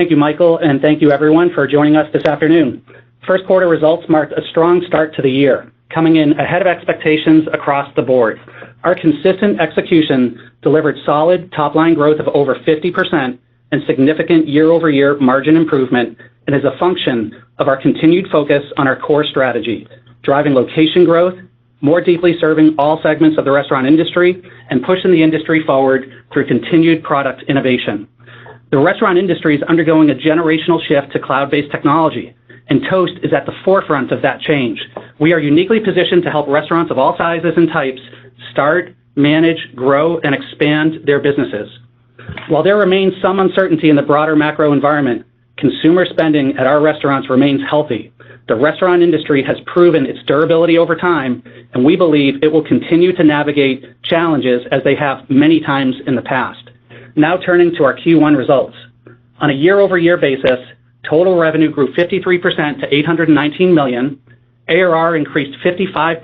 Thank you, Michael, and thank you everyone for joining us this afternoon. First quarter results marked a strong start to the year, coming in ahead of expectations across the board. Our consistent execution delivered solid top-line growth of over 50% and significant year-over-year margin improvement, and is a function of our continued focus on our core strategy, driving location growth, more deeply serving all segments of the restaurant industry, and pushing the industry forward through continued product innovation. The restaurant industry is undergoing a generational shift to cloud-based technology, and Toast is at the forefront of that change. We are uniquely positioned to help restaurants of all sizes and types start, manage, grow, and expand their businesses. While there remains some uncertainty in the broader macro environment, consumer spending at our restaurants remains healthy. The restaurant industry has proven its durability over time, and we believe it will continue to navigate challenges as they have many times in the past. Now turning to our Q1 results. On a year-over-year basis, total revenue grew 53% to $819 million, ARR increased 55%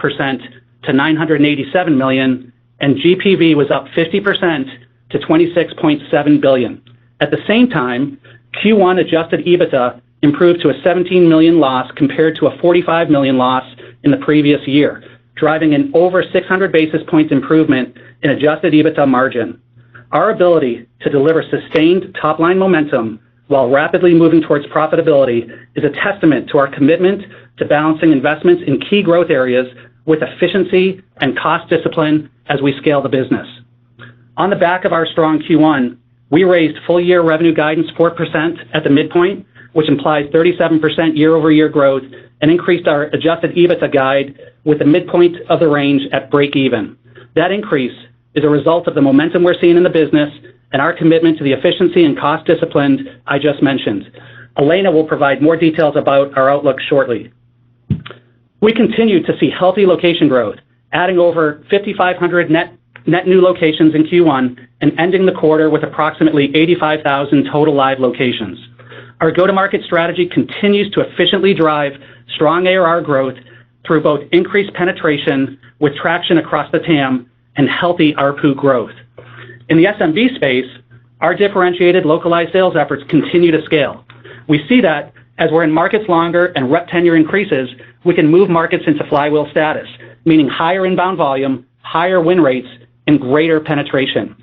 to $987 million, and GPV was up 50% to $26.7 billion. At the same time, Q1 adjusted EBITDA improved to a $17 million loss compared to a $45 million loss in the previous year, driving an over 600 basis points improvement in adjusted EBITDA margin. Our ability to deliver sustained top-line momentum while rapidly moving towards profitability is a testament to our commitment to balancing investments in key growth areas with efficiency and cost discipline as we scale the business. On the back of our strong Q1, we raised full-year revenue guidance 4% at the midpoint, which implies 37% year-over-year growth, and increased our adjusted EBITDA guide with the midpoint of the range at break even. That increase is a result of the momentum we're seeing in the business and our commitment to the efficiency and cost discipline I just mentioned. Elena will provide more details about our outlook shortly. We continue to see healthy location growth, adding over 5,500 net new locations in Q1 and ending the quarter with approximately 85,000 total live locations. Our go-to-market strategy continues to efficiently drive strong ARR growth through both increased penetration with traction across the TAM and healthy ARPU growth. In the SMB space, our differentiated localized sales efforts continue to scale. We see that as we're in markets longer and rep tenure increases, we can move markets into flywheel status, meaning higher inbound volume, higher win rates, and greater penetration.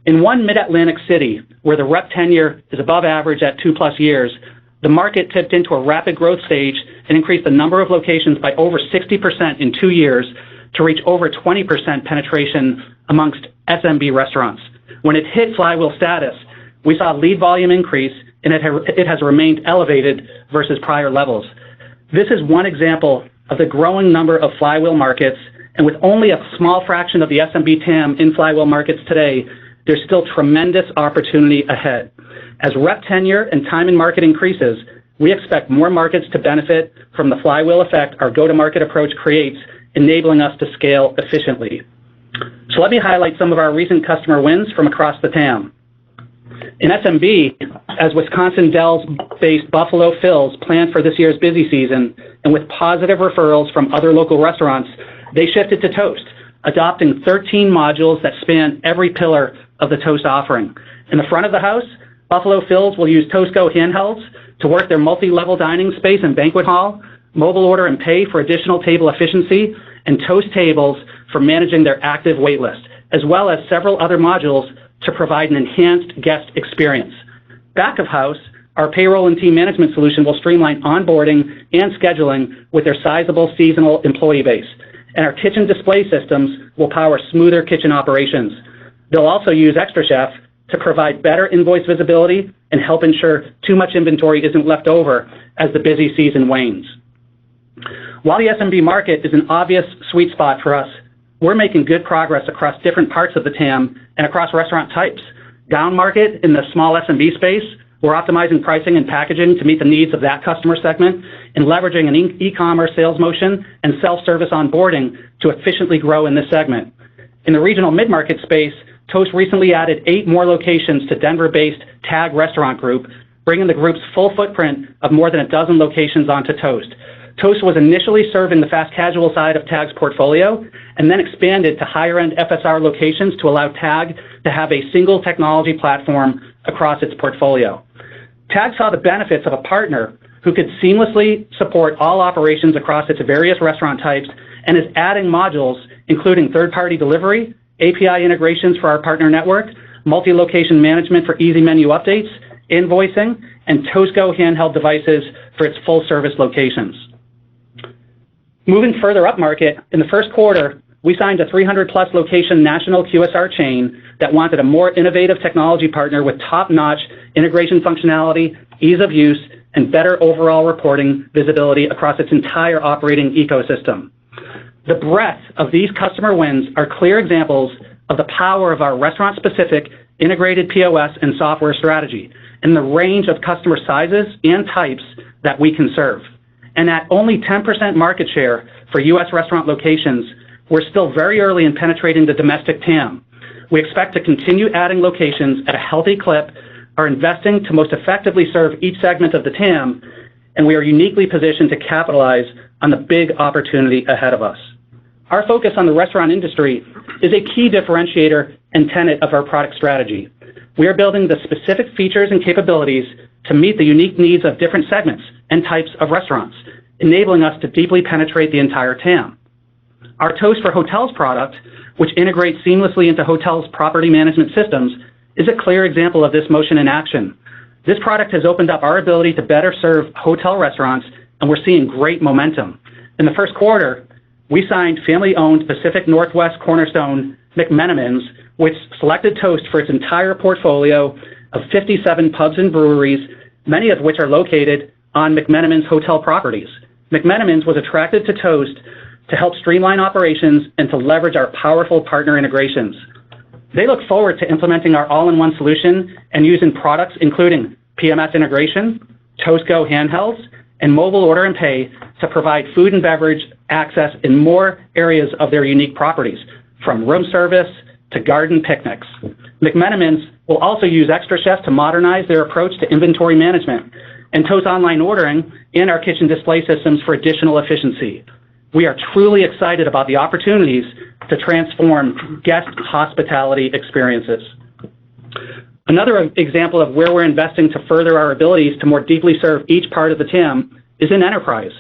In one mid-Atlantic city where the rep tenure is above average at 2+ years, the market tipped into a rapid growth stage and increased the number of locations by over 60% in 2 years to reach over 20% penetration amongst SMB restaurants. When it hit flywheel status, we saw lead volume increase, and it has remained elevated versus prior levels. This is one example of the growing number of flywheel markets, and with only a small fraction of the SMB TAM in flywheel markets today, there's still tremendous opportunity ahead. As rep tenure and time in market increases, we expect more markets to benefit from the flywheel effect our go-to-market approach creates, enabling us to scale efficiently. So let me highlight some of our recent customer wins from across the TAM. In SMB, as Wisconsin Dells-based Buffalo Phil's planned for this year's busy season, and with positive referrals from other local restaurants, they shifted to Toast, adopting 13 modules that span every pillar of the Toast offering. In the front of the house, Buffalo Phil's will use Toast Go handhelds to work their multi-level dining space and banquet hall, mobile order and pay for additional table efficiency, and Toast tables for managing their active wait list, as well as several other modules to provide an enhanced guest experience. Back of house, our payroll and team management solution will streamline onboarding and scheduling with their sizable seasonal employee base. And our kitchen display systems will power smoother kitchen operations. They'll also use XtraChef to provide better invoice visibility and help ensure too much inventory isn't left over as the busy season wanes. While the SMB market is an obvious sweet spot for us, we're making good progress across different parts of the TAM and across restaurant types. Down market in the small SMB space, we're optimizing pricing and packaging to meet the needs of that customer segment and leveraging an e-commerce sales motion and self-service onboarding to efficiently grow in this segment. In the regional mid-market space, Toast recently added 8 more locations to Denver-based TAG Restaurant Group, bringing the group's full footprint of more than a dozen locations onto Toast. Toast was initially serving the fast casual side of TAG's portfolio and then expanded to higher-end FSR locations to allow TAG to have a single technology platform across its portfolio. TAG saw the benefits of a partner who could seamlessly support all operations across its various restaurant types and is adding modules including third-party delivery, API integrations for our partner network, multi-location management for easy menu updates, invoicing, and Toast Go handheld devices for its full-service locations. Moving further up market, in the first quarter, we signed a 300-plus location national QSR chain that wanted a more innovative technology partner with top-notch integration functionality, ease of use, and better overall reporting visibility across its entire operating ecosystem. The breadth of these customer wins are clear examples of the power of our restaurant-specific integrated POS and software strategy and the range of customer sizes and types that we can serve. And at only 10% market share for U.S. restaurant locations, we're still very early in penetrating the domestic TAM. We expect to continue adding locations at a healthy clip, are investing to most effectively serve each segment of the TAM, and we are uniquely positioned to capitalize on the big opportunity ahead of us. Our focus on the restaurant industry is a key differentiator and tenet of our product strategy. We are building the specific features and capabilities to meet the unique needs of different segments and types of restaurants, enabling us to deeply penetrate the entire TAM. Our Toast for Hotels product, which integrates seamlessly into hotels' property management systems, is a clear example of this motion in action. This product has opened up our ability to better serve hotel restaurants, and we're seeing great momentum. In the first quarter, we signed family-owned Pacific Northwest cornerstone McMenamins, which selected Toast for its entire portfolio of 57 pubs and breweries, many of which are located on McMenamins hotel properties. McMenamins was attracted to Toast to help streamline operations and to leverage our powerful partner integrations. They look forward to implementing our all-in-one solution and using products including PMS integration, Toast Go handhelds, and mobile order and pay to provide food and beverage access in more areas of their unique properties, from room service to garden picnics. McMenamins will also use xtraCHEF to modernize their approach to inventory management, and Toast Online Ordering and our kitchen display systems for additional efficiency. We are truly excited about the opportunities to transform guest hospitality experiences. Another example of where we're investing to further our abilities to more deeply serve each part of the TAM is in enterprise.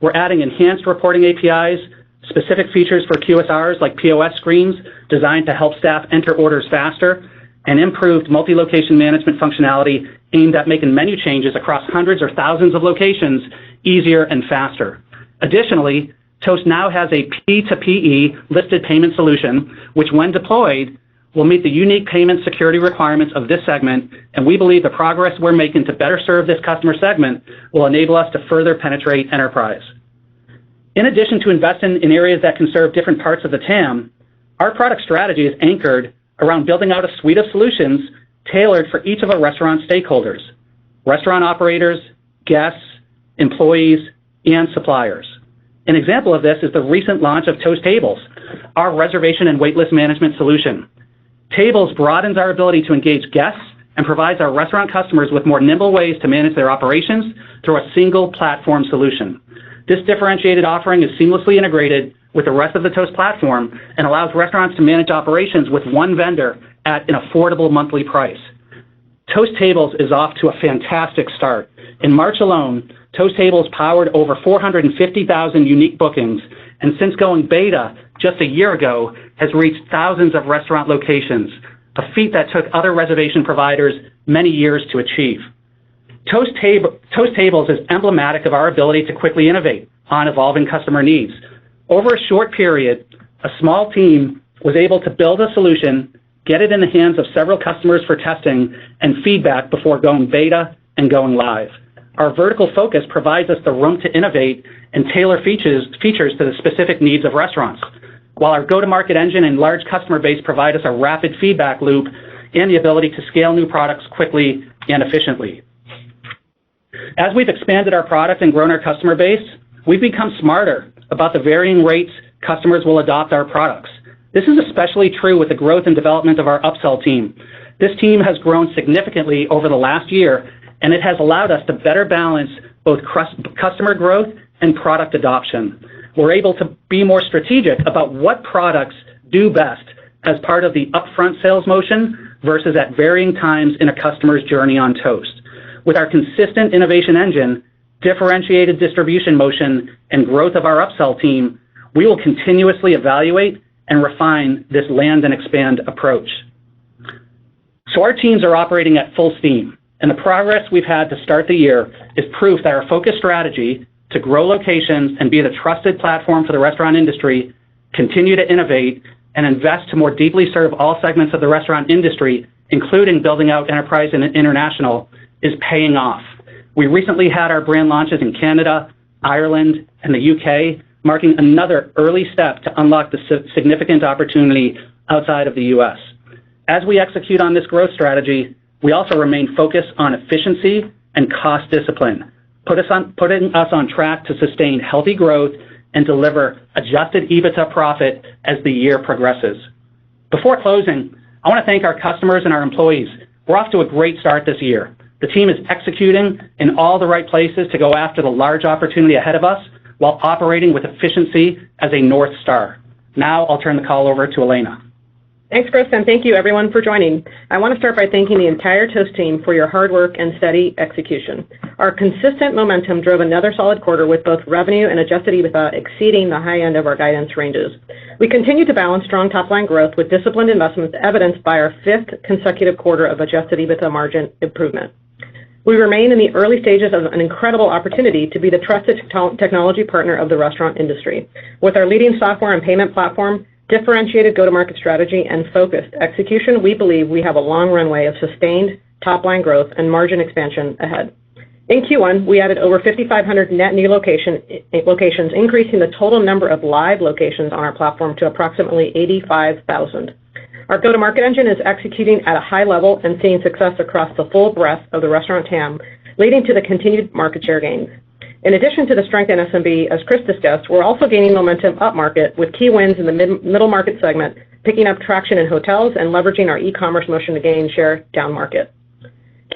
We're adding enhanced reporting APIs, specific features for QSRs like POS screens designed to help staff enter orders faster, and improved multi-location management functionality aimed at making menu changes across hundreds or thousands of locations easier and faster. Additionally, Toast now has a P2PE listed payment solution, which when deployed, will meet the unique payment security requirements of this segment, and we believe the progress we're making to better serve this customer segment will enable us to further penetrate enterprise. In addition to investing in areas that can serve different parts of the TAM, our product strategy is anchored around building out a suite of solutions tailored for each of our restaurant stakeholders: restaurant operators, guests, employees, and suppliers. An example of this is the recent launch of Toast Tables, our reservation and waitlist management solution. Tables broadens our ability to engage guests and provides our restaurant customers with more nimble ways to manage their operations through a single platform solution. This differentiated offering is seamlessly integrated with the rest of the Toast platform and allows restaurants to manage operations with one vendor at an affordable monthly price. Toast Tables is off to a fantastic start. In March alone, Toast Tables powered over 450,000 unique bookings, and since going beta just a year ago, has reached thousands of restaurant locations, a feat that took other reservation providers many years to achieve. Toast Tables is emblematic of our ability to quickly innovate on evolving customer needs. Over a short period, a small team was able to build a solution, get it in the hands of several customers for testing and feedback before going beta and going live. Our vertical focus provides us the room to innovate and tailor features to the specific needs of restaurants, while our go-to-market engine and large customer base provide us a rapid feedback loop and the ability to scale new products quickly and efficiently. As we've expanded our product and grown our customer base, we've become smarter about the varying rates customers will adopt our products. This is especially true with the growth and development of our upsell team. This team has grown significantly over the last year, and it has allowed us to better balance both customer growth and product adoption. We're able to be more strategic about what products do best as part of the upfront sales motion versus at varying times in a customer's journey on Toast. With our consistent innovation engine, differentiated distribution motion, and growth of our upsell team, we will continuously evaluate and refine this land and expand approach. So our teams are operating at full steam, and the progress we've had to start the year is proof that our focused strategy to grow locations and be the trusted platform for the restaurant industry, continue to innovate, and invest to more deeply serve all segments of the restaurant industry, including building out enterprise and international, is paying off. We recently had our brand launches in Canada, Ireland, and the UK, marking another early step to unlock the significant opportunity outside of the US. As we execute on this growth strategy, we also remain focused on efficiency and cost discipline, putting us on track to sustain healthy growth and deliver adjusted EBITDA profit as the year progresses. Before closing, I want to thank our customers and our employees. We're off to a great start this year. The team is executing in all the right places to go after the large opportunity ahead of us while operating with efficiency as a North Star. Now I'll turn the call over to Elena. Thanks, Chris, and thank you everyone for joining. I want to start by thanking the entire Toast team for your hard work and steady execution. Our consistent momentum drove another solid quarter with both revenue and adjusted EBITDA exceeding the high end of our guidance ranges. We continue to balance strong top-line growth with disciplined investments evidenced by our 5th consecutive quarter of adjusted EBITDA margin improvement. We remain in the early stages of an incredible opportunity to be the trusted technology partner of the restaurant industry. With our leading software and payment platform, differentiated go-to-market strategy, and focused execution, we believe we have a long runway of sustained top-line growth and margin expansion ahead. In Q1, we added over 5,500 net new locations, increasing the total number of live locations on our platform to approximately 85,000. Our go-to-market engine is executing at a high level and seeing success across the full breadth of the restaurant TAM, leading to the continued market share gains. In addition to the strength in SMB, as Chris discussed, we're also gaining momentum upmarket with key wins in the middle market segment, picking up traction in hotels and leveraging our e-commerce motion to gain share downmarket.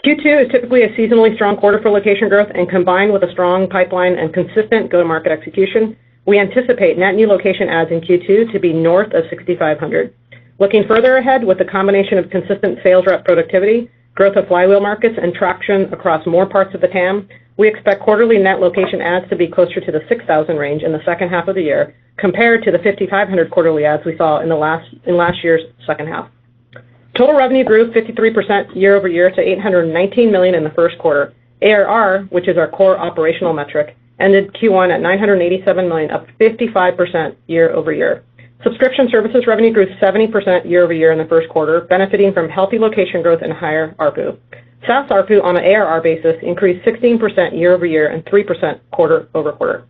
Q2 is typically a seasonally strong quarter for location growth, and combined with a strong pipeline and consistent go-to-market execution, we anticipate net new location adds in Q2 to be north of 6,500. Looking further ahead, with the combination of consistent sales rep productivity, growth of flywheel markets, and traction across more parts of the TAM, we expect quarterly net location adds to be closer to the 6,000 range in the second half of the year, compared to the 5,500 quarterly adds we saw in last year's second half. Total revenue grew 53% year over year to $819 million in the first quarter. ARR, which is our core operational metric, ended Q1 at $987 million, up 55% year over year. Subscription services revenue grew 70% year over year in the first quarter, benefiting from healthy location growth and higher ARPU. SaaS ARPU on an ARR basis increased 16% year over year and 3% quarter over quarter.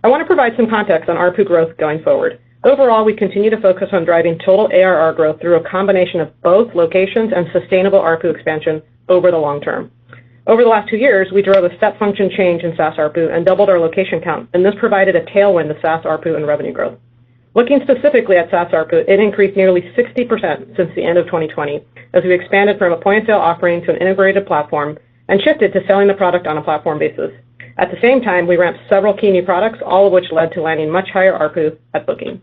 I want to provide some context on ARPU growth going forward. Overall, we continue to focus on driving total ARR growth through a combination of both locations and sustainable ARPU expansion over the long term. Over the last 2 years, we drove a step function change in SaaS ARPU and doubled our location count, and this provided a tailwind to SaaS ARPU and revenue growth. Looking specifically at SaaS ARPU, it increased nearly 60% since the end of 2020, as we expanded from a point-of-sale offering to an integrated platform and shifted to selling the product on a platform basis. At the same time, we ramped several key new products, all of which led to landing much higher ARPU at booking.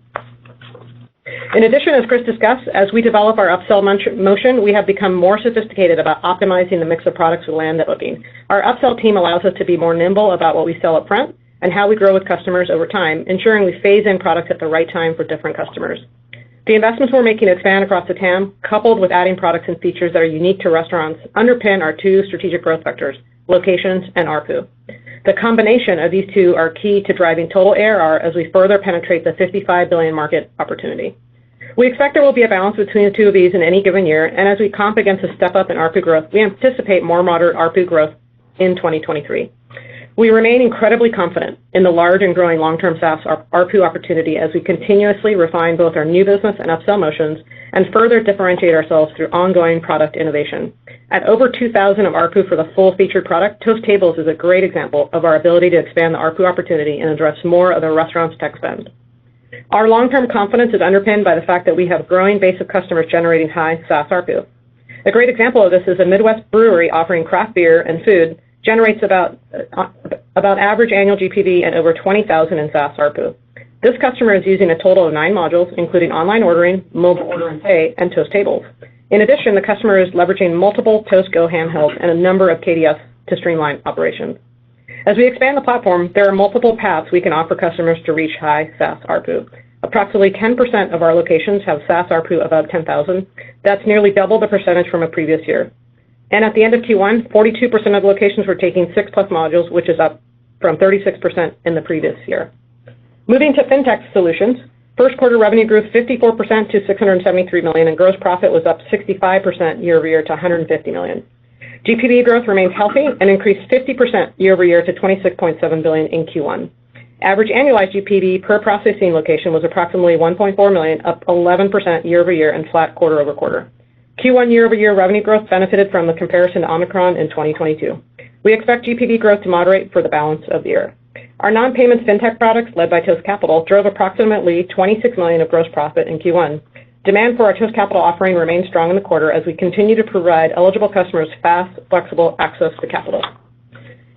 In addition, as Chris discussed, as we develop our upsell motion, we have become more sophisticated about optimizing the mix of products we land at booking. Our upsell team allows us to be more nimble about what we sell up front and how we grow with customers over time, ensuring we phase in products at the right time for different customers. The investments we're making to expand across the TAM, coupled with adding products and features that are unique to restaurants, underpin our 2 strategic growth vectors, locations and ARPU. The combination of these 2 are key to driving total ARR as we further penetrate the $55 billion market opportunity. We expect there will be a balance between the 2 of these in any given year, and as we comp against a step up in ARPU growth, we anticipate more moderate ARPU growth in 2023. We remain incredibly confident in the large and growing long-term SaaS ARPU opportunity as we continuously refine both our new business and upsell motions and further differentiate ourselves through ongoing product innovation. At over $2,000 of ARPU for the full featured product, Toast Tables is a great example of our ability to expand the ARPU opportunity and address more of the restaurant's tech spend. Our long-term confidence is underpinned by the fact that we have a growing base of customers generating high SaaS ARPU. A great example of this is a Midwest brewery offering craft beer and food generates about average annual GPV and over $20,000 in SaaS ARPU. This customer is using a total of 9 modules, including online ordering, mobile order and pay, and Toast Tables. In addition, the customer is leveraging multiple Toast Go handhelds and a number of KDS to streamline operations. As we expand the platform, there are multiple paths we can offer customers to reach high SaaS ARPU. Approximately 10% of our locations have SaaS ARPU above $10,000. That's nearly double the percentage from a previous year. And at the end of Q1, 42% of locations were taking 6+ modules, which is up from 36% in the previous year. Moving to FinTech Solutions, first quarter revenue grew 54% to $673 million, and gross profit was up 65% year-over-year to $150 million. GPV growth remains healthy and increased 50% year-over-year to $26.7 billion in Q1. Average annualized GPV per processing location was approximately $1.4 million, up 11% year-over-year and flat quarter-over-quarter. Q1 year-over-year revenue growth benefited from the comparison to Omicron in 2022. We expect GPV growth to moderate for the balance of the year. Our non-payments fintech products, led by Toast Capital, drove approximately $26 million of gross profit in Q1. Demand for our Toast Capital offering remained strong in the quarter as we continue to provide eligible customers fast, flexible access to capital.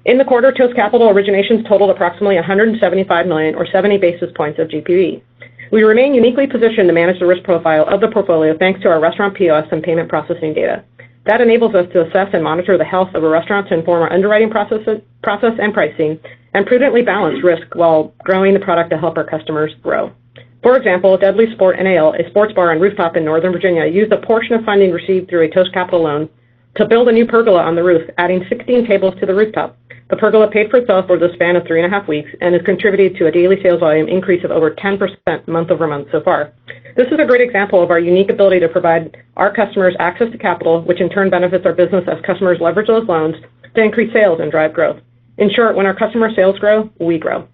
In the quarter, Toast Capital originations totaled approximately $175 million, or 70 basis points of GPV. We remain uniquely positioned to manage the risk profile of the portfolio thanks to our restaurant POS and payment processing data. That enables us to assess and monitor the health of a restaurant to inform our underwriting process and pricing, and prudently balance risk while growing the product to help our customers grow. For example, Dudley Sport NAL, a sports bar and rooftop in Northern Virginia, used a portion of funding received through a Toast Capital loan to build a new pergola on the roof, adding 16 tables to the rooftop. The pergola paid for itself for the span of 3.5 weeks and has contributed to a daily sales volume increase of over 10% month over month so far. This is a great example of our unique ability to provide our customers access to capital, which in turn benefits our business as customers leverage those loans to increase sales and drive growth. In short, when our customer sales grow, we grow.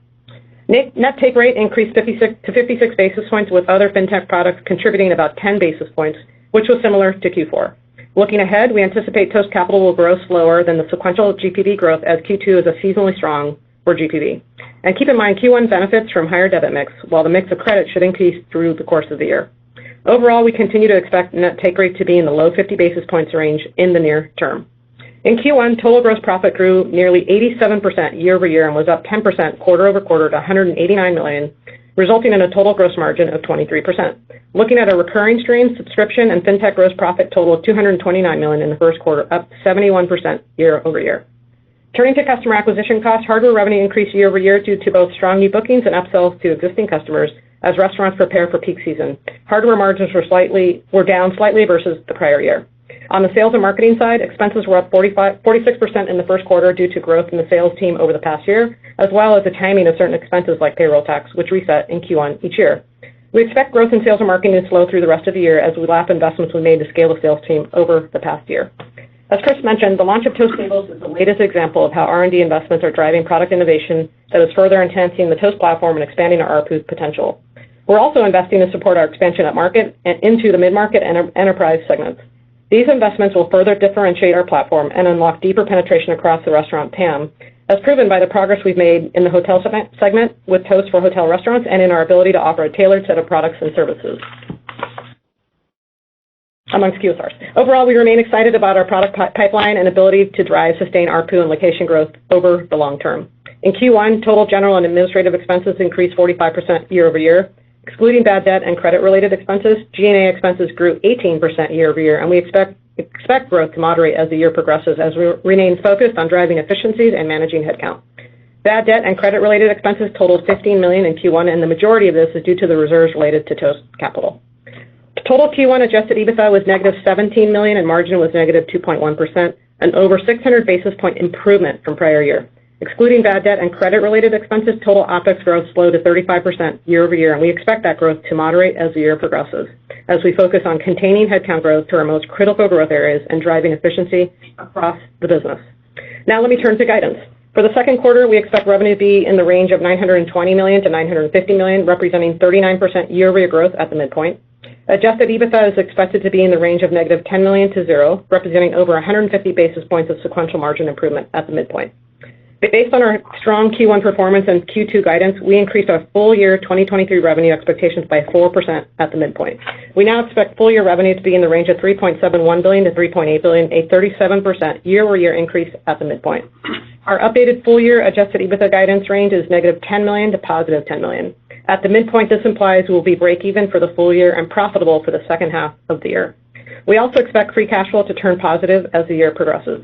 Net take rate increased 56 basis points, with other fintech products contributing about 10 basis points, which was similar to Q4. Looking ahead, we anticipate Toast Capital will grow slower than the sequential GPV growth, as Q2 is a seasonally strong for GPV. And keep in mind, Q1 benefits from higher debit mix, while the mix of credit should increase through the course of the year. Overall, we continue to expect net take rate to be in the low 50 basis points range in the near term. In Q1, total gross profit grew nearly 87% year-over-year and was up 10% quarter-over-quarter to $189 million, resulting in a total gross margin of 23%. Looking at our recurring streams, subscription and fintech gross profit totaled $229 million in the first quarter, up 71% year-over-year. Turning to customer acquisition costs, hardware revenue increased year-over-year due to both strong new bookings and upsells to existing customers as restaurants prepare for peak season. Hardware margins were down slightly versus the prior year. On the sales and marketing side, expenses were up 46% in the first quarter due to growth in the sales team over the past year, as well as the timing of certain expenses like payroll tax, which reset in Q1 each year. We expect growth in sales and marketing to slow through the rest of the year as we lap investments we made to scale the sales team over the past year. As Chris mentioned, the launch of Toast Tables is the latest example of how R&D investments are driving product innovation that is further enhancing the Toast platform and expanding our ARPU potential. We're also investing to support our expansion at market and into the mid-market and enterprise segments. These investments will further differentiate our platform and unlock deeper penetration across the restaurant TAM, as proven by the progress we've made in the hotel segment with Toast for hotel restaurants and in our ability to offer a tailored set of products and services amongst QSRs. Overall, we remain excited about our product pipeline and ability to drive sustained ARPU and location growth over the long term. In Q1, total general and administrative expenses increased 45% year-over-year. Excluding bad debt and credit-related expenses, G&A expenses grew 18% year-over-year, and we expect growth to moderate as the year progresses as we remain focused on driving efficiencies and managing headcount. Bad debt and credit-related expenses totaled $15 million in Q1, and the majority of this is due to the reserves related to Toast Capital. Total Q1 adjusted EBITDA was negative $17 million, and margin was negative 2.1%, an over 600 basis point improvement from prior year. Excluding bad debt and credit-related expenses, total OPEX growth slowed to 35% year-over-year, and we expect that growth to moderate as the year progresses, as we focus on containing headcount growth to our most critical growth areas and driving efficiency across the business. Now let me turn to guidance. For the second quarter, we expect revenue to be in the range of $920 million to $950 million, representing 39% year-over-year growth at the midpoint. Adjusted EBITDA is expected to be in the range of negative $10 million to 0, representing over 150 basis points of sequential margin improvement at the midpoint. Based on our strong Q1 performance and Q2 guidance, we increased our full year 2023 revenue expectations by 4% at the midpoint. We now expect full year revenue to be in the range of $3.71 billion to $3.8 billion, a 37% year-over-year increase at the midpoint. Our updated full year adjusted EBITDA guidance range is negative $10 million to positive $10 million. At the midpoint, this implies we will be break even for the full year and profitable for the second half of the year. We also expect free cash flow to turn positive as the year progresses.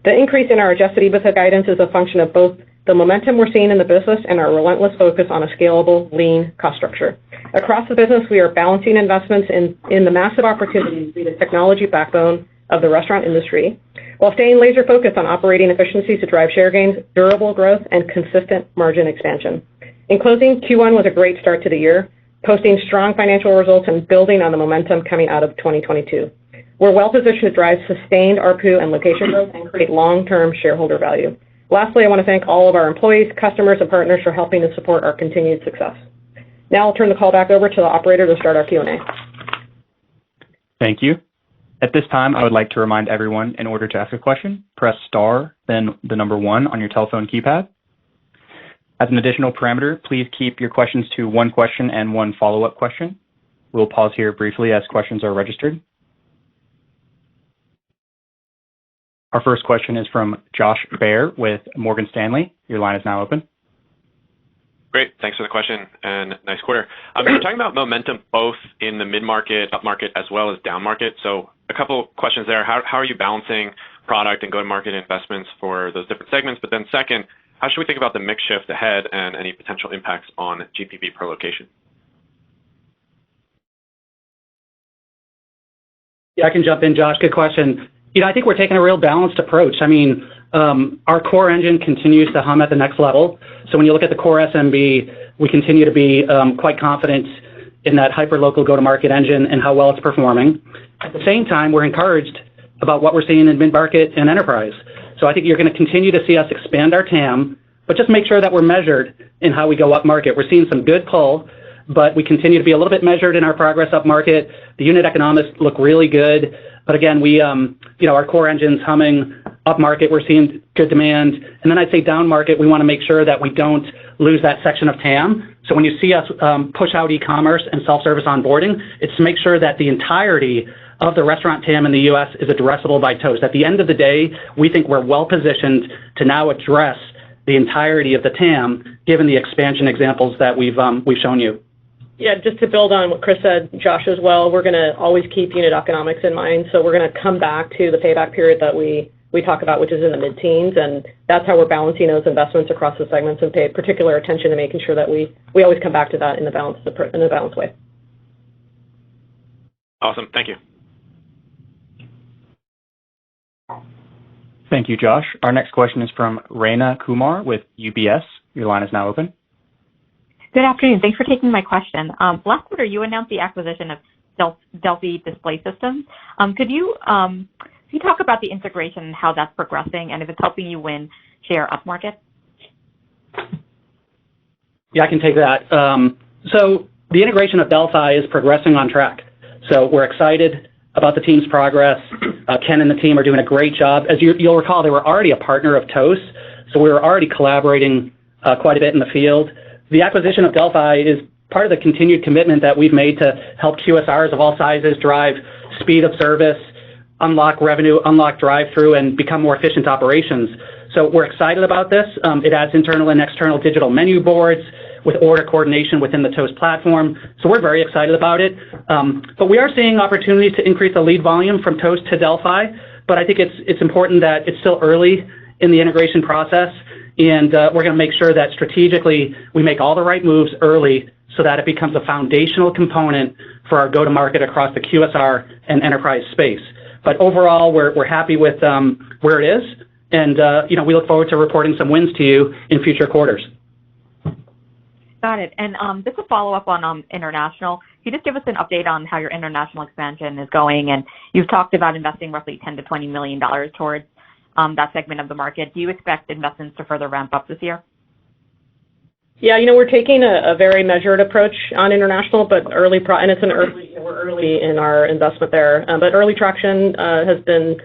The increase in our adjusted EBITDA guidance is a function of both the momentum we're seeing in the business and our relentless focus on a scalable, lean cost structure. Across the business, we are balancing investments in the massive opportunities to be the technology backbone of the restaurant industry, while staying laser focused on operating efficiencies to drive share gains, durable growth, and consistent margin expansion. In closing, Q1 was a great start to the year, posting strong financial results and building on the momentum coming out of 2022. We're well positioned to drive sustained ARPU and location growth and create long-term shareholder value. Lastly, I want to thank all of our employees, customers, and partners for helping to support our continued success. Now I'll turn the call back over to the operator to start our Q&A. Thank you. At this time, I would like to remind everyone, in order to ask a question, press star, then the number 1 on your telephone keypad. As an additional parameter, please keep your questions to 1 question and 1 follow-up question. We'll pause here briefly as questions are registered. Our first question is from Josh Baer with Morgan Stanley. Your line is now open. Great. Thanks for the question and nice quarter. You're talking about momentum both in the mid-market, up-market, as well as down-market. So a couple questions there. How are you balancing product and go-to-market investments for those different segments? But then second, how should we think about the mix shift ahead and any potential impacts on GPV per location? Yeah, I can jump in, Josh. Good question. I think we're taking a real balanced approach. I mean, our core engine continues to hum at the next level. So when you look at the core SMB, we continue to be quite confident in that hyper-local go-to-market engine and how well it's performing. At the same time, we're encouraged about what we're seeing in mid-market and enterprise. So I think you're going to continue to see us expand our TAM, but just make sure that we're measured in how we go up market. We're seeing some good pull, but we continue to be a little bit measured in our progress up market. The unit economics look really good. But again, we, our core engine's humming. Up market, we're seeing good demand. And then I'd say down market, we want to make sure that we don't lose that section of TAM. So when you see us push out e-commerce and self-service onboarding, it's to make sure that the entirety of the restaurant TAM in the U.S. is addressable by Toast. At the end of the day, we think we're well positioned to now address the entirety of the TAM, given the expansion examples that we've shown you. Yeah, just to build on what Chris said, Josh, as well, we're going to always keep unit economics in mind. So we're going to come back to the payback period that we talk about, which is in the mid-teens, and that's how we're balancing those investments across the segments and pay particular attention to making sure that we always come back to that in a balanced way. Awesome. Thank you. Thank you, Josh. Our next question is from Rayna Kumar with UBS. Your line is now open. Good afternoon. Thanks for taking my question. Last quarter, you announced the acquisition of Delphi Display Systems. Could you talk about the integration and how that's progressing and if it's helping you win share up market? Yeah, I can take that. So the integration of Delphi is progressing on track. So we're excited about the team's progress. Ken and the team are doing a great job. As you'll recall, they were already a partner of Toast, so we were already collaborating quite a bit in the field. The acquisition of Delphi is part of the continued commitment that we've made to help QSRs of all sizes drive speed of service, unlock revenue, unlock drive-through, and become more efficient operations. So we're excited about this. It adds internal and external digital menu boards with order coordination within the Toast platform. So we're very excited about it. But we are seeing opportunities to increase the lead volume from Toast to Delphi. But I think it's important that it's still early in the integration process. And we're going to make sure that strategically we make all the right moves early so that it becomes a foundational component for our go-to-market across the QSR and enterprise space. But overall, we're happy with where it is. And, we look forward to reporting some wins to you in future quarters. Got it. And just a follow-up on international. Can you just give us an update on how your international expansion is going? And you've talked about investing roughly $10 to $20 million towards that segment of the market. Do you expect investments to further ramp up this year? Yeah, we're taking a very measured approach on international, but we're early in our investment there. But early traction has been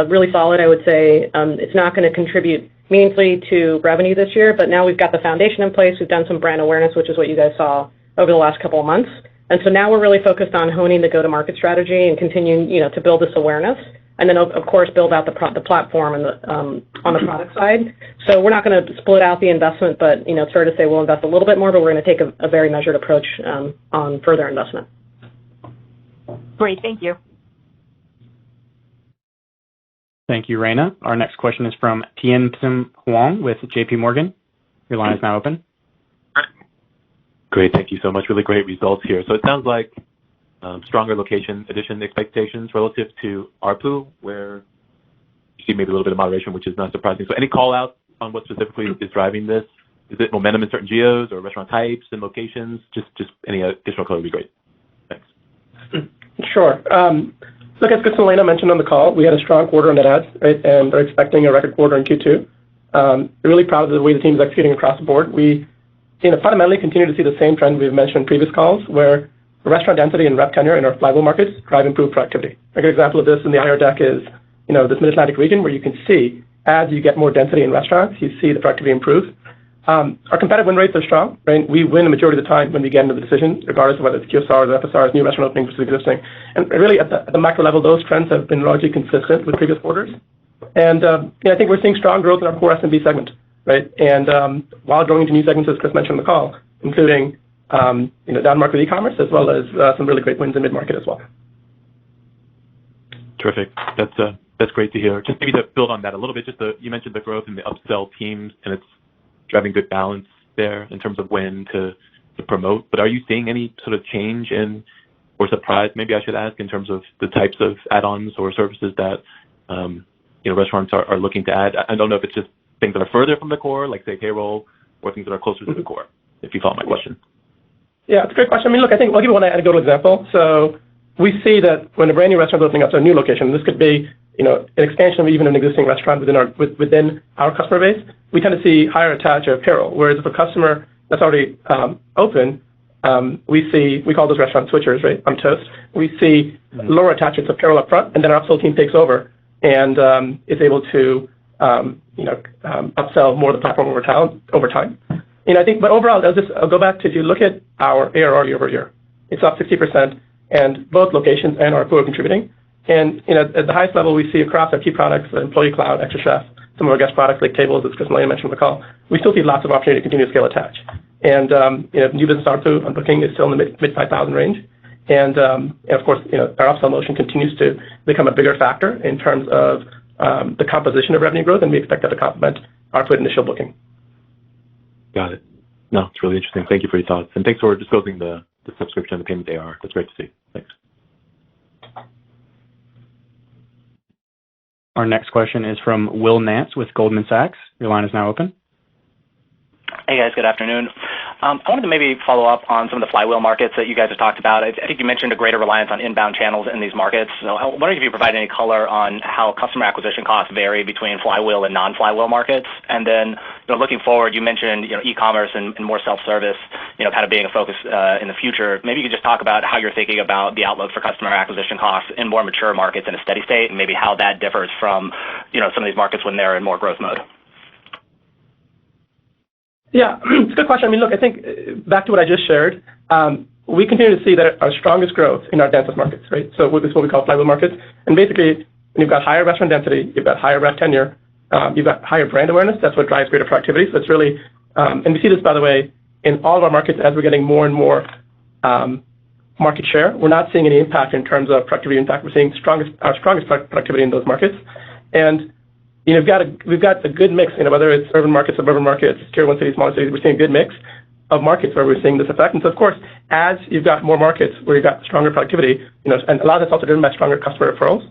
really solid, I would say. It's not going to contribute meaningfully to revenue this year, but now we've got the foundation in place. We've done some brand awareness, which is what you guys saw over the last couple of months. And so now we're really focused on honing the go-to-market strategy and continuing, to build this awareness. And then, of course, build out the platform and on the product side. So we're not going to split out the investment, but, it's fair to say we'll invest a little bit more, but we're going to take a very measured approach on further investment. Great. Thank you. Thank you, Raina. Our next question is from Tien-Tsin Huang with JP Morgan. Your line is now open. Great. Thank you so much. Really great results here. So it sounds like stronger location addition expectations relative to ARPU, where you see maybe a little bit of moderation, which is not surprising. So any call out on what specifically is driving this? Is it momentum in certain geos or restaurant types and locations? Just any additional color would be great. Thanks. Sure. Look, as Chris and Elena mentioned on the call, we had a strong quarter on net adds, right, and we're expecting a record quarter in Q2. Really proud of the way the team is executing across the board. We fundamentally continue to see the same trend we've mentioned in previous calls, where restaurant density and rep tenure in our flywheel markets drive improved productivity. A good example of this in the IR deck is, this Mid-Atlantic region, where you can see as you get more density in restaurants, you see the productivity improve. Our competitive win rates are strong, right? We win the majority of the time when we get into the decision, regardless of whether it's QSRs or FSRs, new restaurant openings versus existing. And really, at the macro level, those trends have been largely consistent with previous quarters. And I think we're seeing strong growth in our core SMB segment, right? And while growing into new segments, as Chris mentioned on the call, including down market e-commerce, as well as some really great wins in mid-market as well. Terrific. That's great to hear. Just maybe to build on that a little bit, you mentioned the growth in the upsell teams, and it's driving good balance there in terms of when to promote. But are you seeing any sort of change in, or surprise, maybe I should ask, in terms of the types of add-ons or services that restaurants are looking to add? I don't know if it's just things that are further from the core, like say payroll, or things that are closer to the core, if you follow my question. Yeah, it's a great question. I mean, look, I think I'll give you one anecdotal example. So we see that when a brand new restaurant is opening up to a new location, this could be an expansion of even an existing restaurant within our customer base, we tend to see higher attach of payroll. Whereas if a customer that's already open, we call those restaurant switchers, right, on Toast. We see lower attachments of payroll up front, and then our upsell team takes over and is able to upsell more of the platform over time. I think, but overall, I'll go back to, if you look at our ARR year over year, it's up 60%, and both locations and ARPU are contributing. And at the highest level, we see across our key products, Employee Cloud, XtraChef, some of our guest products like Tables, as Chris and Elena mentioned on the call, we still see lots of opportunity to continue to scale attach. And new business ARPU on Booking is still in the mid 5,000 range. And of course, our upsell motion continues to become a bigger factor in terms of the composition of revenue growth, and we expect that to complement ARPU initial booking. Got it. No, it's really interesting. Thank you for your thoughts. And thanks for disclosing the subscription and the payment ARR. That's great to see. Thanks. Our next question is from Will Nance with Goldman Sachs. Your line is now open. Hey, guys. Good afternoon. I wanted to maybe follow up on some of the flywheel markets that you guys have talked about. I think you mentioned a greater reliance on inbound channels in these markets. So I wonder if you provide any color on how customer acquisition costs vary between flywheel and non-flywheel markets. And then, looking forward, you mentioned, e-commerce and more self-service, kind of being a focus in the future. Maybe you could just talk about how you're thinking about the outlook for customer acquisition costs in more mature markets in a steady state, and maybe how that differs from, some of these markets when they're in more growth mode. Yeah, it's a good question. I mean, look, I think back to what I just shared, we continue to see that our strongest growth in our densest markets, right? So this is what we call flywheel markets. And basically, when you've got higher restaurant density, you've got higher rep tenure, you've got higher brand awareness. That's what drives greater productivity. So it's really, and we see this, by the way, in all of our markets as we're getting more and more market share. We're not seeing any impact in terms of productivity. In fact, we're seeing our strongest productivity in those markets. And we've got a good mix, whether it's urban markets, suburban markets, tier 1 cities, smaller cities, we're seeing a good mix of markets where we're seeing this effect. And so, of course, as you've got more markets where you've got stronger productivity, and a lot of that's also driven by stronger customer referrals,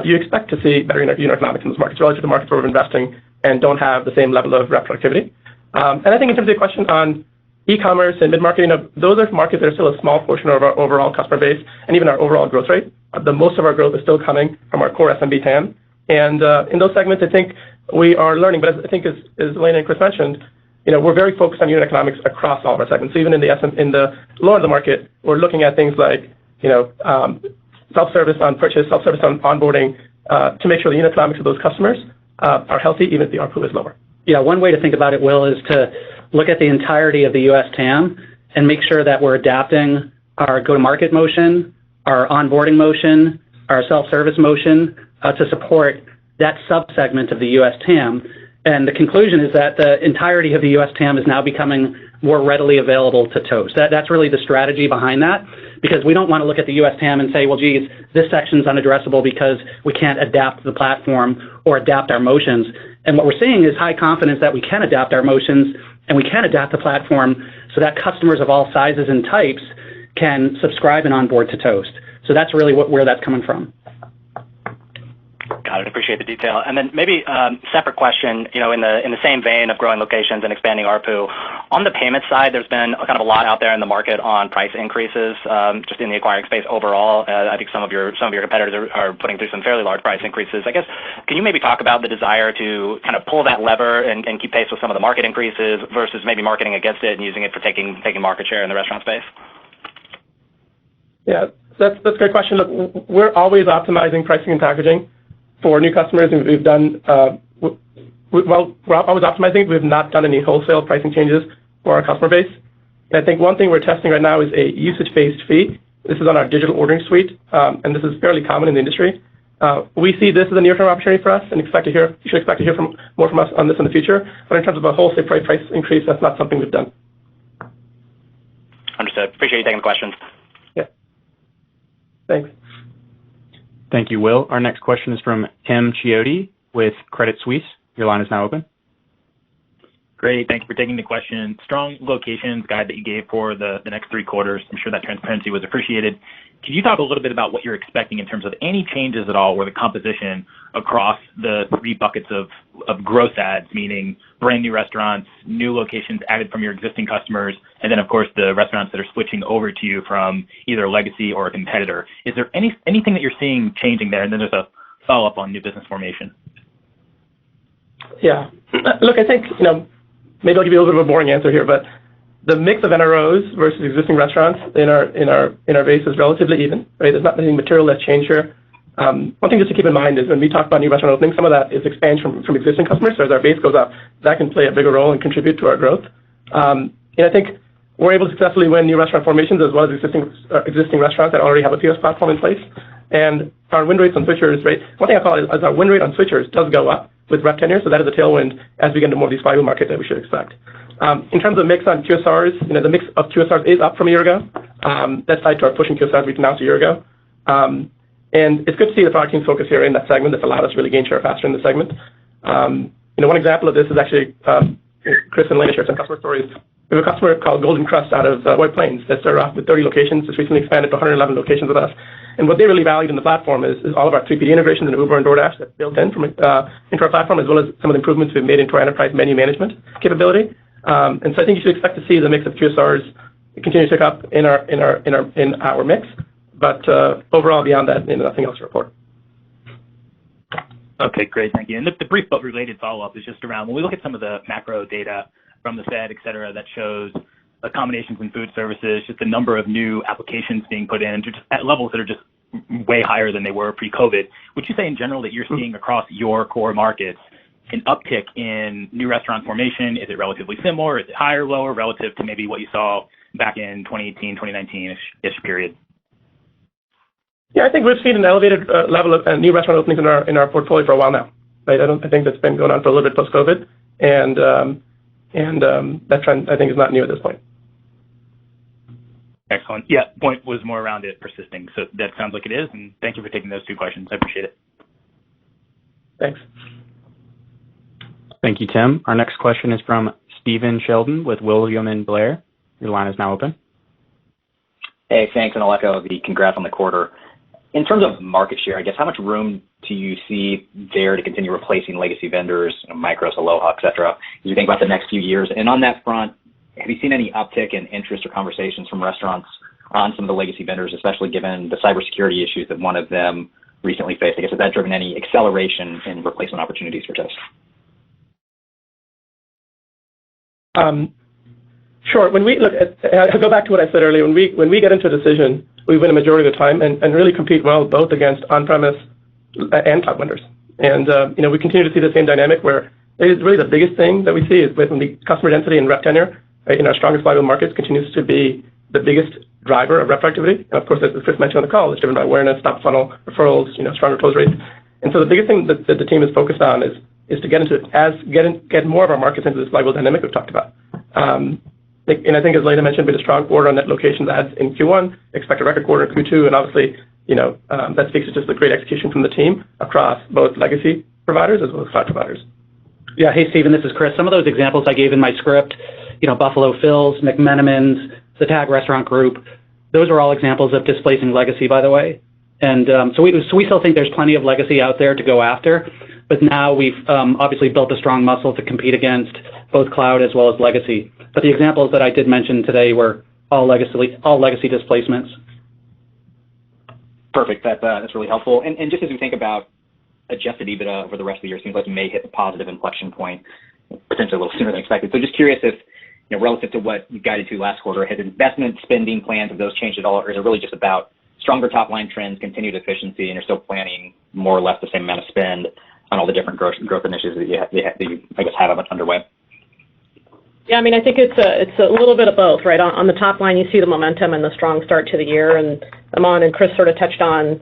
you expect to see better unit economics in those markets relative to the markets where we're investing and don't have the same level of rep productivity. And I think in terms of your question on e-commerce and mid-market, those are markets that are still a small portion of our overall customer base and even our overall growth rate. The most of our growth is still coming from our core SMB TAM. And in those segments, I think we are learning. But I think as Elena and Chris mentioned, we're very focused on unit economics across all of our segments. So even in the lower of the market, we're looking at things like self-service on purchase, self-service on onboarding, to make sure the unit economics of those customers are healthy, even if the ARPU is lower. Yeah, one way to think about it, Will, is to look at the entirety of the U.S. TAM and make sure that we're adapting our go-to-market motion, our onboarding motion, our self-service motion to support that subsegment of the U.S. TAM. And the conclusion is that the entirety of the U.S. TAM is now becoming more readily available to Toast. That's really the strategy behind that. because we don't want to look at the US TAM and say, well, geez, this section's unaddressable because we can't adapt the platform or adapt our motions. And what we're seeing is high confidence that we can adapt our motions and we can adapt the platform so that customers of all sizes and types can subscribe and onboard to Toast. So that's really where that's coming from. Got it. Appreciate the detail. And then maybe separate question, in the same vein of growing locations and expanding ARPU. On the payment side, there's been kind of a lot out there in the market on price increases, just in the acquiring space overall. I think some of your competitors are putting through some fairly large price increases. I guess, can you maybe talk about the desire to kind of pull that lever and keep pace with some of the market increases versus maybe marketing against it and using it for taking market share in the restaurant space? Yeah, that's a great question. Look, we're always optimizing pricing and packaging for new customers, and we've done, we're always optimizing. We've not done any wholesale pricing changes for our customer base. And I think one thing we're testing right now is a usage-based fee. This is on our digital ordering suite, and this is fairly common in the industry. We see this as a near-term opportunity for us, and you should expect to hear more from us on this in the future. But in terms of a wholesale price increase, that's not something we've done. Understood. Appreciate you taking the questions. Yeah. Thanks. Thank you, Will. Our next question is from Tim Chiodo with Credit Suisse. Your line is now open. Great. Thank you for taking the question. Strong locations guide that you gave for the next 3 quarters. I'm sure that transparency was appreciated. Can you talk a little bit about what you're expecting in terms of any changes at all or the composition across the 3 buckets of gross adds, meaning brand new restaurants, new locations added from your existing customers, and then, of course, the restaurants that are switching over to you from either a legacy or a competitor? Is there anything that you're seeing changing there? And then there's a follow-up on new business formation. Yeah. Look, I think, maybe I'll give you a little bit of a boring answer here, but the mix of NROs versus existing restaurants in our base is relatively even, right? There's not anything material that's changed here. One thing just to keep in mind is when we talk about new restaurant openings, some of that is expansion from existing customers. So as our base goes up, that can play a bigger role and contribute to our growth. And I think we're able to successfully win new restaurant formations as well as existing restaurants that already have a POS platform in place. And our win rates on switchers, right? One thing I call it is our win rate on switchers does go up with rep tenure, so that is a tailwind as we get into more of these flywheel markets that we should expect. In terms of mix on QSRs, the mix of QSRs is up from a year ago. That's tied to our pushing QSRs we announced a year ago. And it's good to see the product team focus here in that segment. That's allowed us to really gain share faster in the segment. One example of this is actually Chris and Lena shared some customer stories. We have a customer called Golden Crust out of White Plains that started off with 30 locations. It's recently expanded to 111 locations with us. And what they really valued in the platform is all of our 3PD integrations and Uber and DoorDash that's built in into our platform, as well as some of the improvements we've made into our enterprise menu management capability. And so I think you should expect to see the mix of QSRs continue to tick up in our mix. But overall, beyond that, nothing else to report. Okay, great. Thank you. And the brief but related follow-up is just around when we look at some of the macro data from the Fed, et cetera, that shows accommodations and food services, just the number of new applications being put in just at levels that are just way higher than they were pre-COVID. Would you say in general that you're seeing across your core markets an uptick in new restaurant formation? Is it relatively similar? Is it higher, lower relative to maybe what you saw back in 2018, 2019-ish period? Yeah, I think we've seen an elevated level of new restaurant openings in our portfolio for a while now. Right? I think that's been going on for a little bit post-COVID, and that trend I think is not new at this point. Excellent. Yeah, point was more around it persisting. So that sounds like it is, and thank you for taking those 2 questions. I appreciate it. Thanks. Thank you, Tim. Our next question is from Stephen Sheldon with William & Blair. Your line is now open. Hey, thanks, and I'll echo the congrats on the quarter. In terms of market share, I guess, how much room do you see there to continue replacing legacy vendors, Micros, Aloha, et cetera, as you think about the next few years? And on that front, have you seen any uptick in interest or conversations from restaurants on some of the legacy vendors, especially given the cybersecurity issues that one of them recently faced? I guess, has that driven any acceleration in replacement opportunities for Toast? Sure. When we look at, I'll go back to what I said earlier. When we get into a decision, we win a majority of the time and really compete well both against on-premise and cloud vendors. And we continue to see the same dynamic where it is really the biggest thing that we see is when the customer density and rep tenure in our strongest flywheel markets continues to be the biggest driver of rep productivity. And of course, as Chris mentioned on the call, it's driven by awareness, top funnel, referrals, stronger close rates. And so the biggest thing that the team is focused on is to get more of our markets into this flywheel dynamic we've talked about. And I think, as Elena mentioned, we had a strong quarter on net locations adds in Q1, expect a record quarter in Q2, and obviously, that speaks to just the great execution from the team across both legacy providers as well as cloud providers. Yeah. Hey, Stephen, this is Chris. Some of those examples I gave in my script, Buffalo Phil's, McMenamins, the TAG Restaurant Group, those are all examples of displacing legacy, by the way. And so we still think there's plenty of legacy out there to go after, but now we've obviously built a strong muscle to compete against both cloud as well as legacy. But the examples that I did mention today were all legacy displacements. Perfect. That's really helpful. And just as we think about adjusted EBITDA over the rest of the year, it seems like you may hit a positive inflection point, potentially a little sooner than expected. So just curious if, relative to what you guided to last quarter, has investment spending plans, have those changed at all, or is it really just about stronger top-line trends, continued efficiency, and you're still planning more or less the same amount of spend on all the different growth initiatives that you I guess, have underway? Yeah, I mean, I think it's a little bit of both, right? On the top line, you see the momentum and the strong start to the year, and Aman and Chris sort of touched on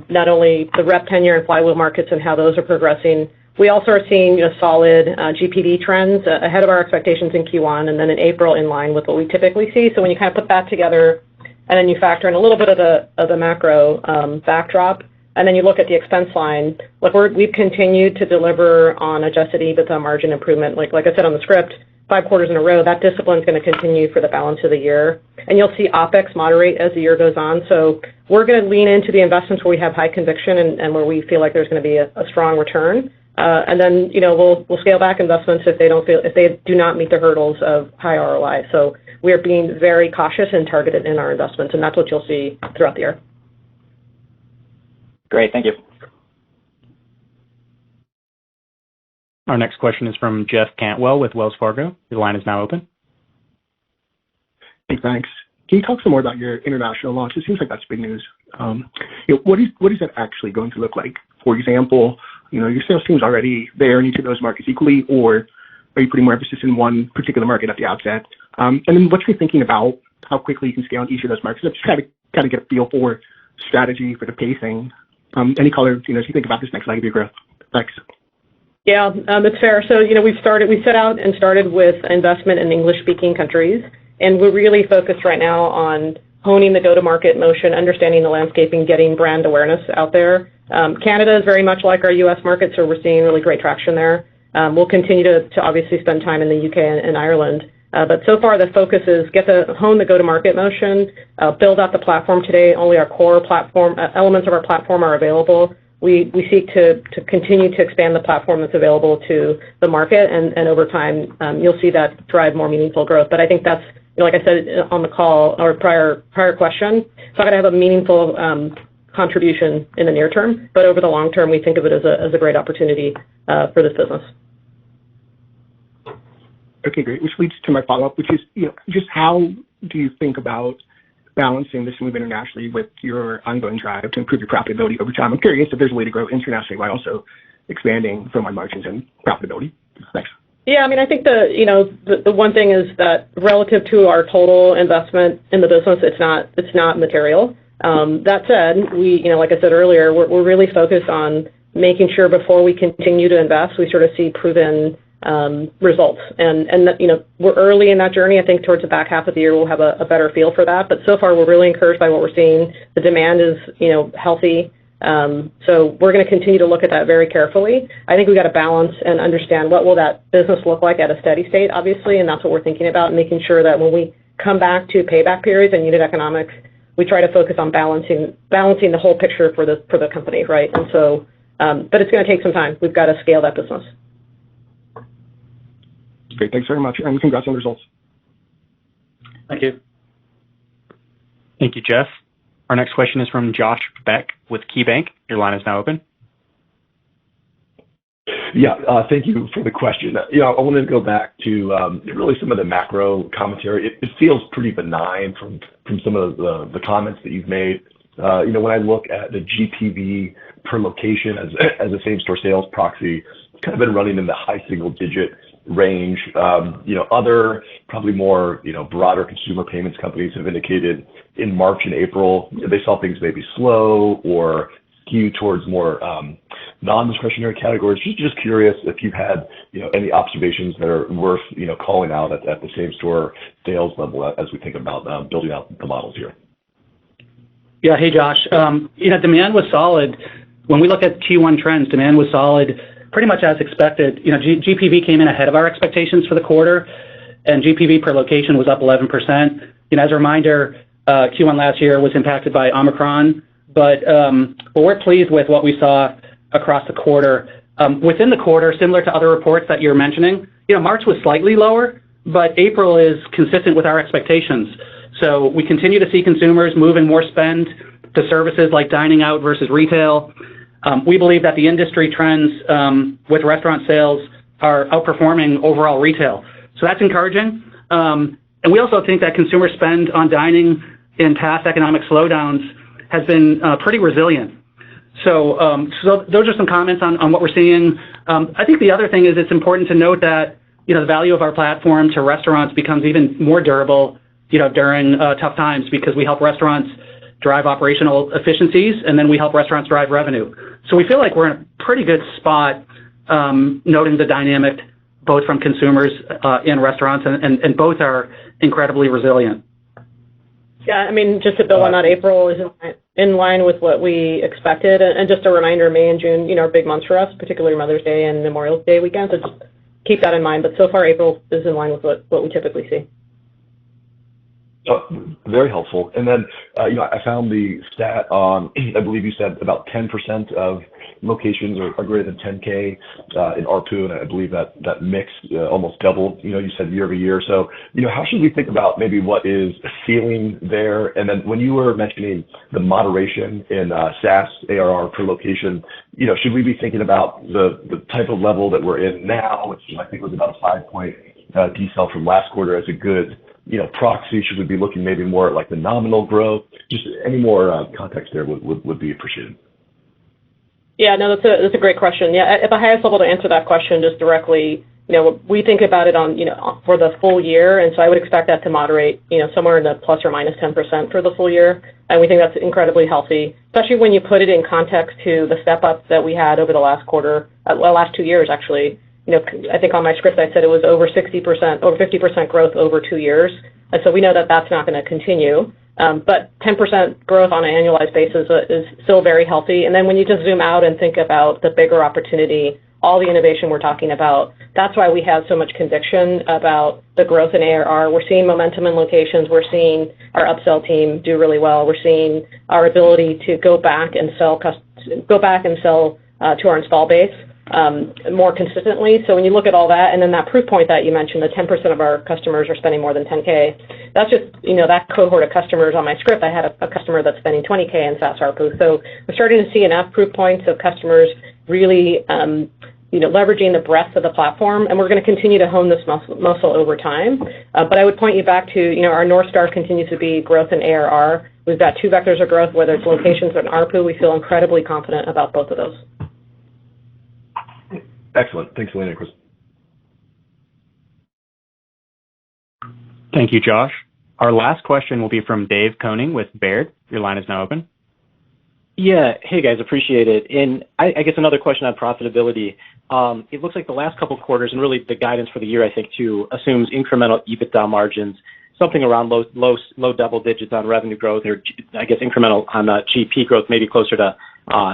not only the rep tenure and flywheel markets and how those are progressing. We also are seeing solid GPV trends ahead of our expectations in Q1, and then in April in line with what we typically see. So when you kind of put that together, and then you factor in a little bit of the macro backdrop, and then you look at the expense line, we've continued to deliver on adjusted EBITDA margin improvement. Like I said on the script, 5 quarters in a row, that discipline is going to continue for the balance of the year. And you'll see OpEx moderate as the year goes on. So we're going to lean into the investments where we have high conviction and where we feel like there's going to be a strong return. And then, we'll scale back investments if they do not meet the hurdles of high ROI. So we are being very cautious and targeted in our investments, and that's what you'll see throughout the year. Great. Thank you. Our next question is from Jeff Cantwell with Wells Fargo. Your line is now open. Hey, thanks. Can you talk some more about your international launch? It seems like that's big news. What is that actually going to look like? For example, your sales team's already there in each of those markets equally, or are you putting more emphasis in one particular market at the outset? And then what's your thinking about how quickly you can scale in each of those markets? Just kind of get a feel for strategy, for the pacing. Any color, as you think about this next leg of your growth. Thanks. Yeah, it's fair. So, we set out and started with investment in English-speaking countries, and we're really focused right now on honing the go-to-market motion, understanding the landscape, and getting brand awareness out there. Canada is very much like our U.S. market, so we're seeing really great traction there. We'll continue to obviously spend time in the UK and Ireland. But so far, the focus is hone the go-to-market motion, build out the platform today. Only our core platform, elements of our platform are available. We seek to continue to expand the platform that's available to the market, and over time, you'll see that drive more meaningful growth. But I think that's, like I said on the call or prior question, it's not going to have a meaningful contribution in the near term, but over the long term, we think of it as a great opportunity for this business. Okay, great. Which leads to my follow-up, which is, just how do you think about balancing this move internationally with your ongoing drive to improve your profitability over time? I'm curious if there's a way to grow internationally while also expanding firm-wide margins and profitability. Thanks. Yeah, I mean, I think the one thing is that relative to our total investment in the business, it's not material. That said, like I said earlier, we're really focused on making sure before we continue to invest, we sort of see proven results. And we're early in that journey. I think towards the back half of the year, we'll have a better feel for that. But so far, we're really encouraged by what we're seeing. The demand is, healthy. So we're going to continue to look at that very carefully. I think we've got to balance and understand what will that business look like at a steady state, obviously, and that's what we're thinking about, making sure that when we come back to payback periods and unit economics, we try to focus on balancing the whole picture for the company, right? And so, but it's going to take some time. We've got to scale that business. Great. Thanks very much, and congrats on the results. Thank you. Thank you, Jeff. Our next question is from Josh Beck with KeyBank. Your line is now open. Yeah, thank you for the question. I wanted to go back to really some of the macro commentary. It feels pretty benign from some of the comments that you've made. When I look at the GPV per location as a same-store sales proxy, it's kind of been running in the high single-digit range. Other probably more broader consumer payments companies have indicated in March and April they saw things maybe slow or skew towards more non-discretionary categories. Just curious if you've had, any observations that are worth, calling out at the same store sales level as we think about building out the models here. Yeah. Hey, Josh. Demand was solid. When we look at Q1 trends, demand was solid, pretty much as expected. GPV came in ahead of our expectations for the quarter, and GPV per location was up 11%. As a reminder, Q1 last year was impacted by Omicron, but we're pleased with what we saw across the quarter. Within the quarter, similar to other reports that you're mentioning, March was slightly lower, but April is consistent with our expectations. So we continue to see consumers moving more spend to services like dining out versus retail. We believe that the industry trends with restaurant sales are outperforming overall retail. So that's encouraging. And we also think that consumer spend on dining in past economic slowdowns has been pretty resilient. So those are some comments on what we're seeing. I think the other thing is it's important to note that, the value of our platform to restaurants becomes even more durable, during tough times because we help restaurants drive operational efficiencies, and then we help restaurants drive revenue. So we feel like we're in a pretty good spot, noting the dynamic both from consumers and restaurants, and both are incredibly resilient. Yeah, I mean, just to build on that, April is in line with what we expected. And just a reminder, May and June, are big months for us, particularly Mother's Day and Memorial Day weekend. So just keep that in mind. But so far, April is in line with what we typically see. Very helpful. And then, I found the stat on, I believe you said about 10% of locations are greater than 10K in ARPU, and I believe that mix almost doubled, you said year over year. So, how should we think about maybe what is a ceiling there? And then when you were mentioning the moderation in SaaS ARR per location, should we be thinking about the type of level that we're in now, which I think was about a 5-point decel from last quarter as a good proxy? Should we be looking maybe more at like the nominal growth? Just any more context there would be appreciated. Yeah, no, that's a great question. Yeah, at the highest level to answer that question just directly, we think about it on, for the full year, and so I would expect that to moderate, somewhere in the plus or minus 10% for the full year, and we think that's incredibly healthy, especially when you put it in context to the step up that we had over the last quarter, last 2 years actually. I think on my script I said it was over 60%, over 50% growth over 2 years. And so we know that that's not going to continue. But 10% growth on an annualized basis is still very healthy. And then when you just zoom out and think about the bigger opportunity, all the innovation we're talking about, that's why we have so much conviction about the growth in ARR. We're seeing momentum in locations. We're seeing our upsell team do really well. We're seeing our ability to go back and sell to our install base more consistently. So when you look at all that, and then that proof point that you mentioned, the 10% of our customers are spending more than 10K, that's just, that cohort of customers on my script. I had a customer that's spending 20K in SaaS ARPU. So we're starting to see enough proof points of customers really, leveraging the breadth of the platform, and we're going to continue to hone this muscle over time. But I would point you back to, our North Star continues to be growth in ARR. We've got 2 vectors of growth, whether it's locations or ARPU. We feel incredibly confident about both of those. Excellent. Thanks, Elena and Chris. Thank you, Josh. Our last question will be from Dave Koning with Baird. Your line is now open. Yeah. Hey, guys, appreciate it. And I guess another question on profitability. It looks like the last couple of quarters, and really the guidance for the year, I think, too, assumes incremental EBITDA margins, something around low double digits on revenue growth, or I guess incremental on GP growth, maybe closer to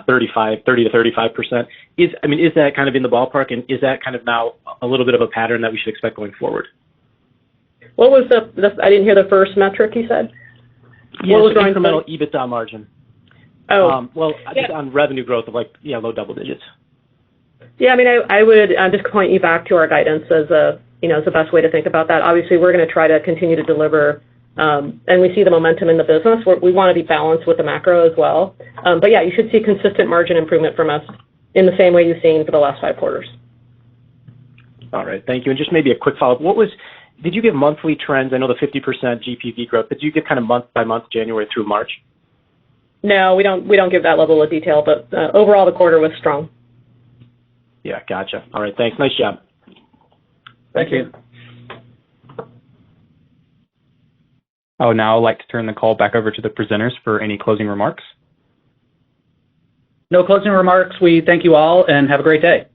30 to 35%. Is that kind of in the ballpark, and is that kind of now a little bit of a pattern that we should expect going forward? What was I didn't hear the first metric you said. Yeah, what was incremental EBITDA margin? Oh, just on revenue growth of low double digits. Yeah, I would just point you back to our guidance as the best way to think about that. Obviously, we're going to try to continue to deliver, and we see the momentum in the business. We want to be balanced with the macro as well. But yeah, you should see consistent margin improvement from us in the same way you've seen for the last 5 quarters. All right, thank you. And just maybe a quick follow-up. Did you give monthly trends? I know the 50% GPV growth, but did you give kind of month by month, January through March? No, we don't give that level of detail, but overall the quarter was strong. Yeah, gotcha. All right, thanks. Nice job. Thank you. I would now like to turn the call back over to the presenters for any closing remarks. No closing remarks. We thank you all and have a great day.